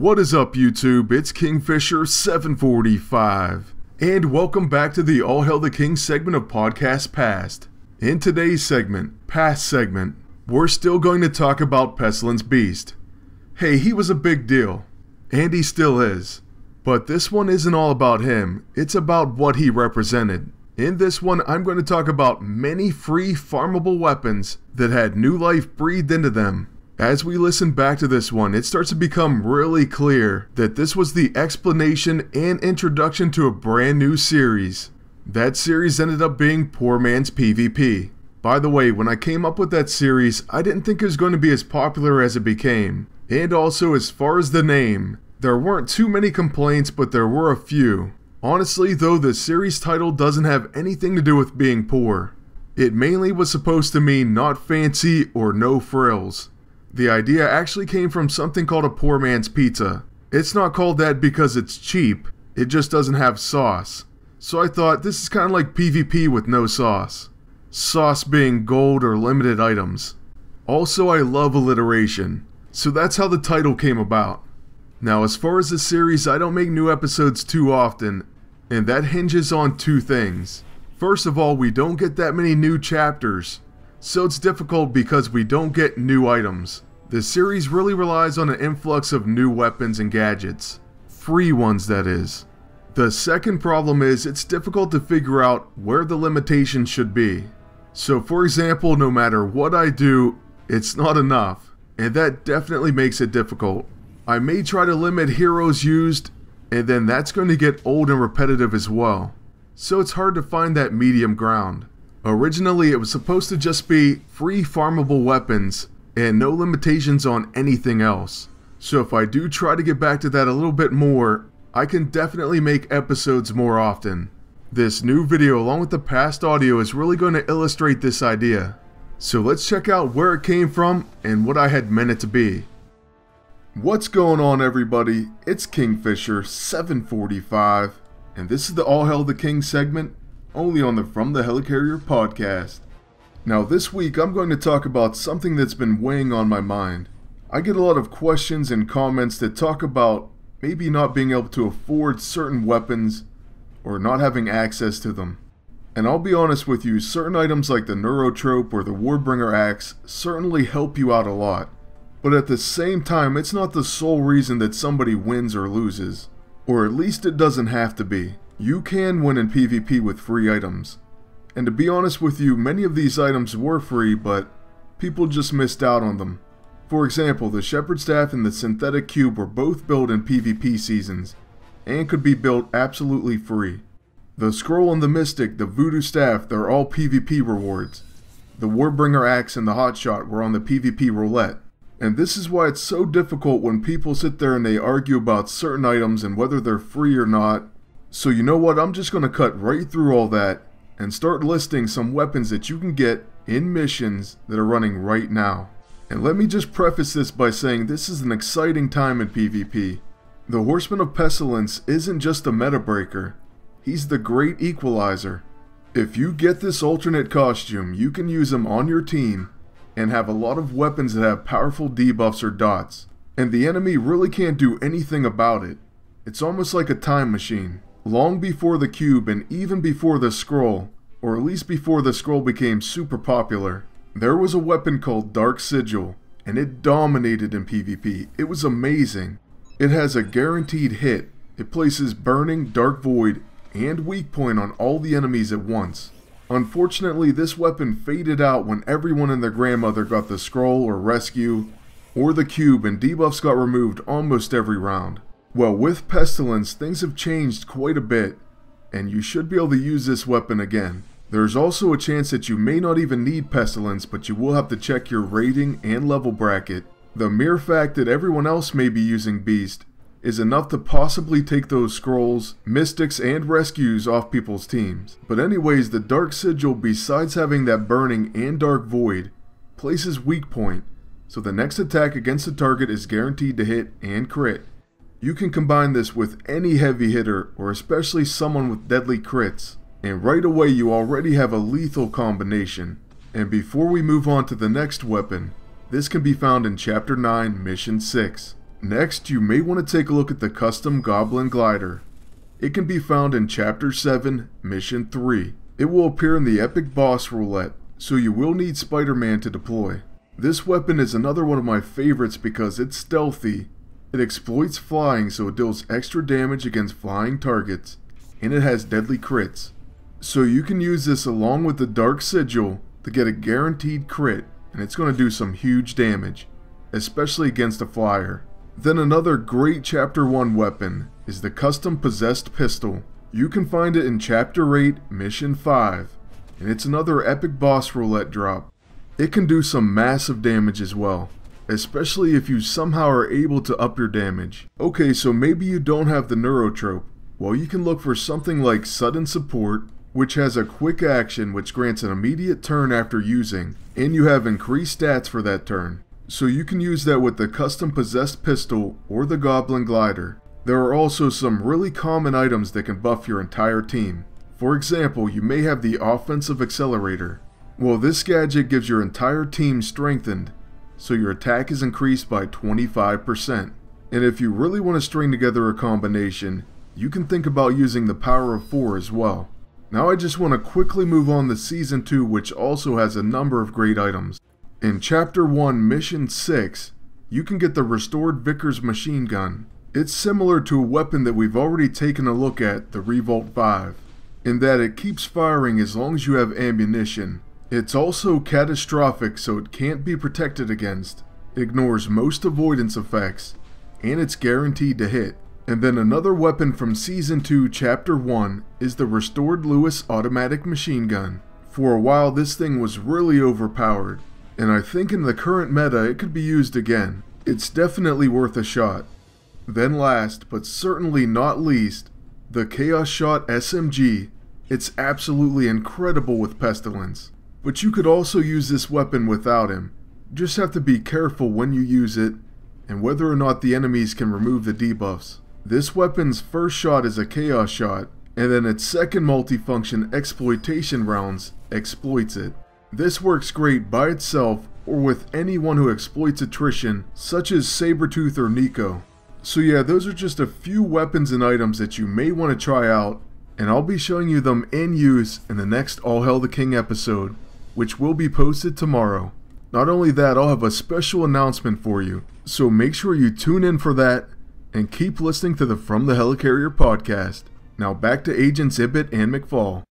What is up, YouTube? It's Kingfisher745, and welcome back to the All Hail the King segment of Podcast Past. In today's segment, Past segment, we're still going to talk about Pestilence Beast. Hey, he was a big deal, and he still is. But this one isn't all about him, it's about what he represented. In this one, I'm going to talk about many free farmable weapons that had new life breathed into them. As we listen back to this one, it starts to become really clear that this was the explanation and introduction to a brand new series. That series ended up being Poor Man's PvP. By the way, when I came up with that series, I didn't think it was going to be as popular as it became. And also, as far as the name, there weren't too many complaints, but there were a few. Honestly though, the series title doesn't have anything to do with being poor. It mainly was supposed to mean not fancy or no frills. The idea actually came from something called a poor man's pizza. It's not called that because it's cheap, it just doesn't have sauce. So I thought this is kind of like PvP with no sauce. Sauce being gold or limited items. Also, I love alliteration, so that's how the title came about. Now, as far as the series, I don't make new episodes too often, and that hinges on two things. First of all, we don't get that many new chapters, so it's difficult because we don't get new items. The series really relies on an influx of new weapons and gadgets. Free ones, that is. The second problem is it's difficult to figure out where the limitations should be. So for example, no matter what I do, it's not enough, and that definitely makes it difficult. I may try to limit heroes used, and then that's going to get old and repetitive as well. So it's hard to find that medium ground. Originally, it was supposed to just be free farmable weapons and no limitations on anything else. So if I do try to get back to that a little bit more, I can definitely make episodes more often. This new video along with the past audio is really going to illustrate this idea. So let's check out where it came from and what I had meant it to be. What's going on, everybody? It's Kingfisher745, and this is the All Hail the King segment, only on the From the Helicarrier podcast. Now this week I'm going to talk about something that's been weighing on my mind. I get a lot of questions and comments that talk about maybe not being able to afford certain weapons or not having access to them. And I'll be honest with you, certain items like the Neurotrope or the Warbringer Axe certainly help you out a lot. But at the same time, it's not the sole reason that somebody wins or loses. Or at least it doesn't have to be. You can win in PvP with free items. And to be honest with you, many of these items were free, but people just missed out on them. For example, the Shepherd Staff and the Synthetic Cube were both built in PvP seasons, and could be built absolutely free. The Scroll and the Mystic, the Voodoo Staff, they're all PvP rewards. The Warbringer Axe and the Hotshot were on the PvP roulette. And this is why it's so difficult when people sit there and they argue about certain items and whether they're free or not. So you know what, I'm just going to cut right through all that and start listing some weapons that you can get in missions that are running right now. And let me just preface this by saying this is an exciting time in PvP. The Horseman of Pestilence isn't just a meta breaker, he's the great equalizer. If you get this alternate costume, you can use him on your team and have a lot of weapons that have powerful debuffs or dots, and the enemy really can't do anything about it. It's almost like a time machine. Long before the cube and even before the scroll, or at least before the scroll became super popular, there was a weapon called Dark Sigil, and it dominated in PvP. It was amazing. It has a guaranteed hit. It places Burning, Dark Void, and Weak Point on all the enemies at once. Unfortunately, this weapon faded out when everyone and their grandmother got the scroll or rescue, or the cube, and debuffs got removed almost every round. Well, with Pestilence, things have changed quite a bit, and you should be able to use this weapon again. There's also a chance that you may not even need Pestilence, but you will have to check your rating and level bracket. The mere fact that everyone else may be using Beast is enough to possibly take those scrolls, mystics, and rescues off people's teams. But anyways, the Dark Sigil, besides having that Burning and Dark Void, places Weak Point, so the next attack against the target is guaranteed to hit and crit. You can combine this with any heavy hitter, or especially someone with deadly crits, and right away you already have a lethal combination. And before we move on to the next weapon, this can be found in Chapter 9, Mission 6. Next, you may want to take a look at the custom Goblin Glider. It can be found in Chapter 7, Mission 3. It will appear in the Epic Boss Roulette, so you will need Spider-Man to deploy. This weapon is another one of my favorites because it's stealthy. It exploits flying, so it deals extra damage against flying targets, and it has deadly crits. So you can use this along with the Dark Sigil to get a guaranteed crit, and it's going to do some huge damage, especially against a flyer. Then another great Chapter 1 weapon is the custom Possessed Pistol. You can find it in Chapter 8, Mission 5, and it's another Epic Boss Roulette drop. It can do some massive damage as well, especially if you somehow are able to up your damage. Okay, so maybe you don't have the Neurotrope. Well, you can look for something like Sudden Support, which has a quick action which grants an immediate turn after using, and you have increased stats for that turn. So you can use that with the custom Possessed Pistol or the Goblin Glider. There are also some really common items that can buff your entire team. For example, you may have the Offensive Accelerator. Well, this gadget gives your entire team strengthened, so your attack is increased by 25%. And if you really want to string together a combination, you can think about using the Power of 4 as well. Now I just want to quickly move on to Season 2, which also has a number of great items. In Chapter 1, Mission 6, you can get the Restored Vickers Machine Gun. It's similar to a weapon that we've already taken a look at, the Revolt 5, in that it keeps firing as long as you have ammunition. It's also catastrophic, so it can't be protected against, ignores most avoidance effects, and it's guaranteed to hit. And then another weapon from Season 2, Chapter 1 is the Restored Lewis Automatic Machine Gun. For a while this thing was really overpowered, and I think in the current meta it could be used again. It's definitely worth a shot. Then last, but certainly not least, the Chaos Shot SMG. It's absolutely incredible with Pestilence. But you could also use this weapon without him. Just have to be careful when you use it, and whether or not the enemies can remove the debuffs. This weapon's first shot is a Chaos Shot, and then its second multifunction Exploitation rounds exploits it. This works great by itself or with anyone who exploits attrition, such as Sabretooth or Nico. So yeah, those are just a few weapons and items that you may want to try out, and I'll be showing you them in use in the next All Hail the King episode, which will be posted tomorrow. Not only that, I'll have a special announcement for you, so make sure you tune in for that, and keep listening to the From the Helicarrier podcast. Now back to Agents Ibbett and McFall.